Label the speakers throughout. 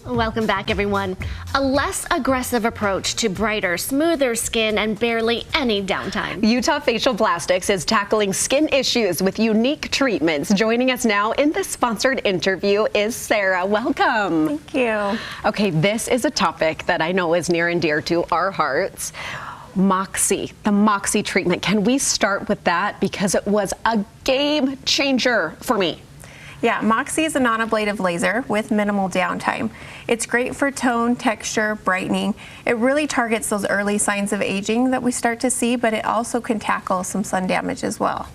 Speaker 1: Welcome back, everyone. A less aggressive approach to brighter, smoother skin and barely any downtime.
Speaker 2: Utah Facial Plastics is tackling skin issues with unique treatments. Joining us now in this sponsored interview is Sarah. Welcome.
Speaker 3: Thank you.
Speaker 2: Okay, this is a topic that I know is near and dear to our hearts. Moxi, the Moxi treatment. Can we start with that? Because it was a game changer for me.
Speaker 3: Yeah, Moxi is a non-ablative laser with minimal downtime. It's great for tone, texture, brightening. It really targets those early signs of aging that we start to see, but it also can tackle some sun damage as well.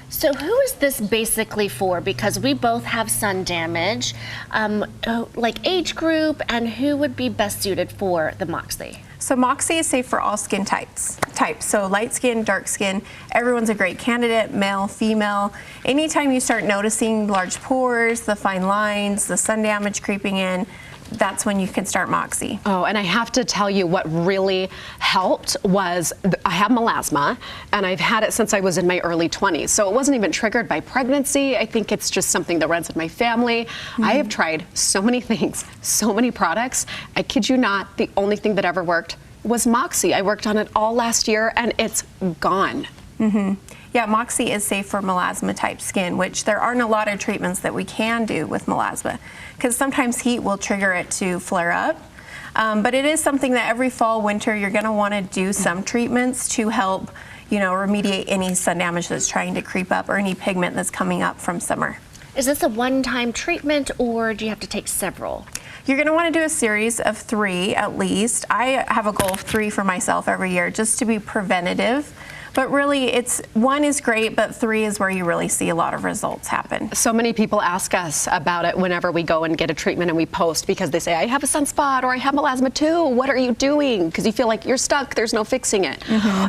Speaker 1: So who is this basically for? Because we both have sun damage, like age group, and who would be best suited for the Moxi?
Speaker 3: So Moxi is safe for all skin types. So light skin, dark skin, everyone's a great candidate, male, female. Anytime you start noticing large pores, the fine lines, the sun damage creeping in, that's when you can start Moxi.
Speaker 2: Oh, and I have to tell you what really helped was I have melasma, and I've had it since I was in my early 20s. So it wasn't even triggered by pregnancy. I think it's just something that runs in my family. I have tried so many things, so many products. I kid you not, the only thing that ever worked was Moxi. I worked on it all last year, and it's gone.
Speaker 3: Yeah, Moxi is safe for melasma type skin, which there aren't a lot of treatments that we can do with melasma because sometimes heat will trigger it to flare up. But it is something that every fall, winter, you're going to want to do some treatments to help, remediate any sun damage that's trying to creep up or any pigment that's coming up from summer.
Speaker 1: Is this a one-time treatment, or do you have to take several?
Speaker 3: You're going to want to do a series of 3 at least. I have a goal of 3 for myself every year just to be preventative. But really, 1 is great, but 3 is where you really see a lot of results happen.
Speaker 2: So many people ask us about it whenever we go and get a treatment and we post because they say, I have a sunspot or I have melasma too. What are you doing? Because you feel like you're stuck. There's no fixing it.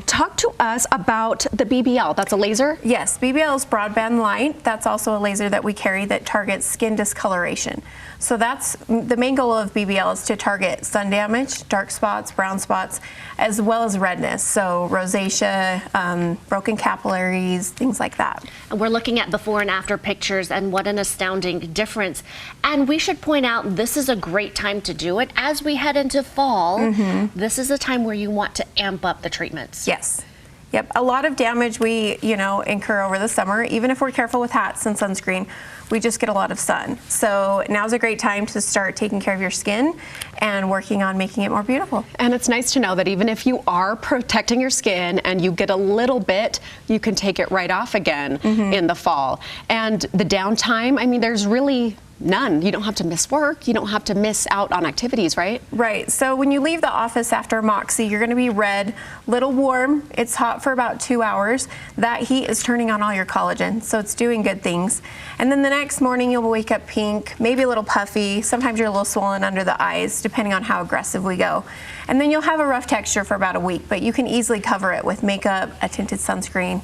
Speaker 2: Talk to us about the BBL. That's a laser?
Speaker 3: Yes, BBL is broadband light. That's also a laser that we carry that targets skin discoloration. So that's the main goal of BBL is to target sun damage, dark spots, brown spots, as well as redness. So rosacea, broken capillaries, things like that.
Speaker 1: And we're looking at before and after pictures, and what an astounding difference. And we should point out this is a great time to do it. As we head into fall, this is a time where you want to amp up the treatments.
Speaker 3: Yes. Yep, a lot of damage we, incur over the summer. Even if we're careful with hats and sunscreen, we just get a lot of sun. So now's a great time to start taking care of your skin and working on making it more beautiful.
Speaker 2: And it's nice to know that even if you are protecting your skin and you get a little bit, you can take it right off again in the fall. And the downtime, I mean, there's really none. You don't have to miss work. You don't have to miss out on activities, right?
Speaker 3: Right. So when you leave the office after Moxi, you're going to be red, little warm. It's hot for about 2 hours. That heat is turning on all your collagen, so it's doing good things. And then the next morning, you'll wake up pink, maybe a little puffy. Sometimes you're a little swollen under the eyes, depending on how aggressive we go. And then you'll have a rough texture for about a week, but you can easily cover it with makeup, a tinted sunscreen.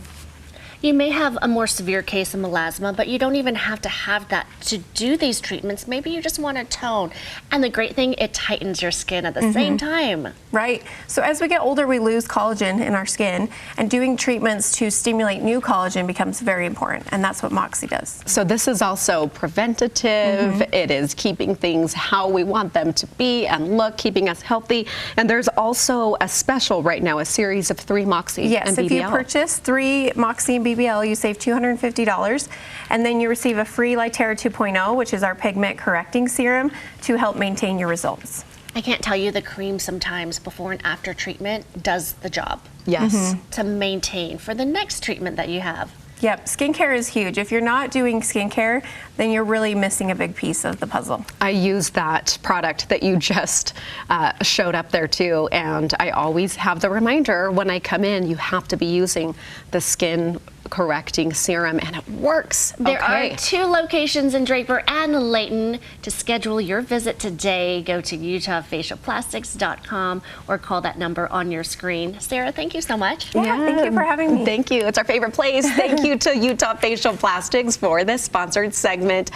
Speaker 1: You may have a more severe case of melasma, but you don't even have to have that to do these treatments. Maybe you just want to tone. And the great thing, it tightens your skin at the same time.
Speaker 3: Right. So as we get older, we lose collagen in our skin, and doing treatments to stimulate new collagen becomes very important, and that's what Moxi does.
Speaker 2: So this is also preventative. It is keeping things how we want them to be and look, keeping us healthy. And there's also a special right now, a series of 3 Moxi and BBL.
Speaker 3: Yes, if you purchase 3 Moxi and BBL, you save $250, and then you receive a free Litera 2.0, which is our pigment correcting serum, to help maintain your results.
Speaker 1: I can't tell you, the cream sometimes before and after treatment does the job.
Speaker 2: Yes.
Speaker 1: To maintain for the next treatment that you have.
Speaker 3: Yep, skincare is huge. If you're not doing skincare, then you're really missing a big piece of the puzzle.
Speaker 2: I use that product that you just showed up there too, and I always have the reminder when I come in, you have to be using the skin correcting serum, and it works.
Speaker 1: There are 2 locations in Draper and Layton. To schedule your visit today, go to utahfacialplastics.com or call that number on your screen. Sarah, thank you so much.
Speaker 3: Yeah, thank you for having me.
Speaker 2: Thank you. It's our favorite place. Thank you to Utah Facial Plastics for this sponsored segment.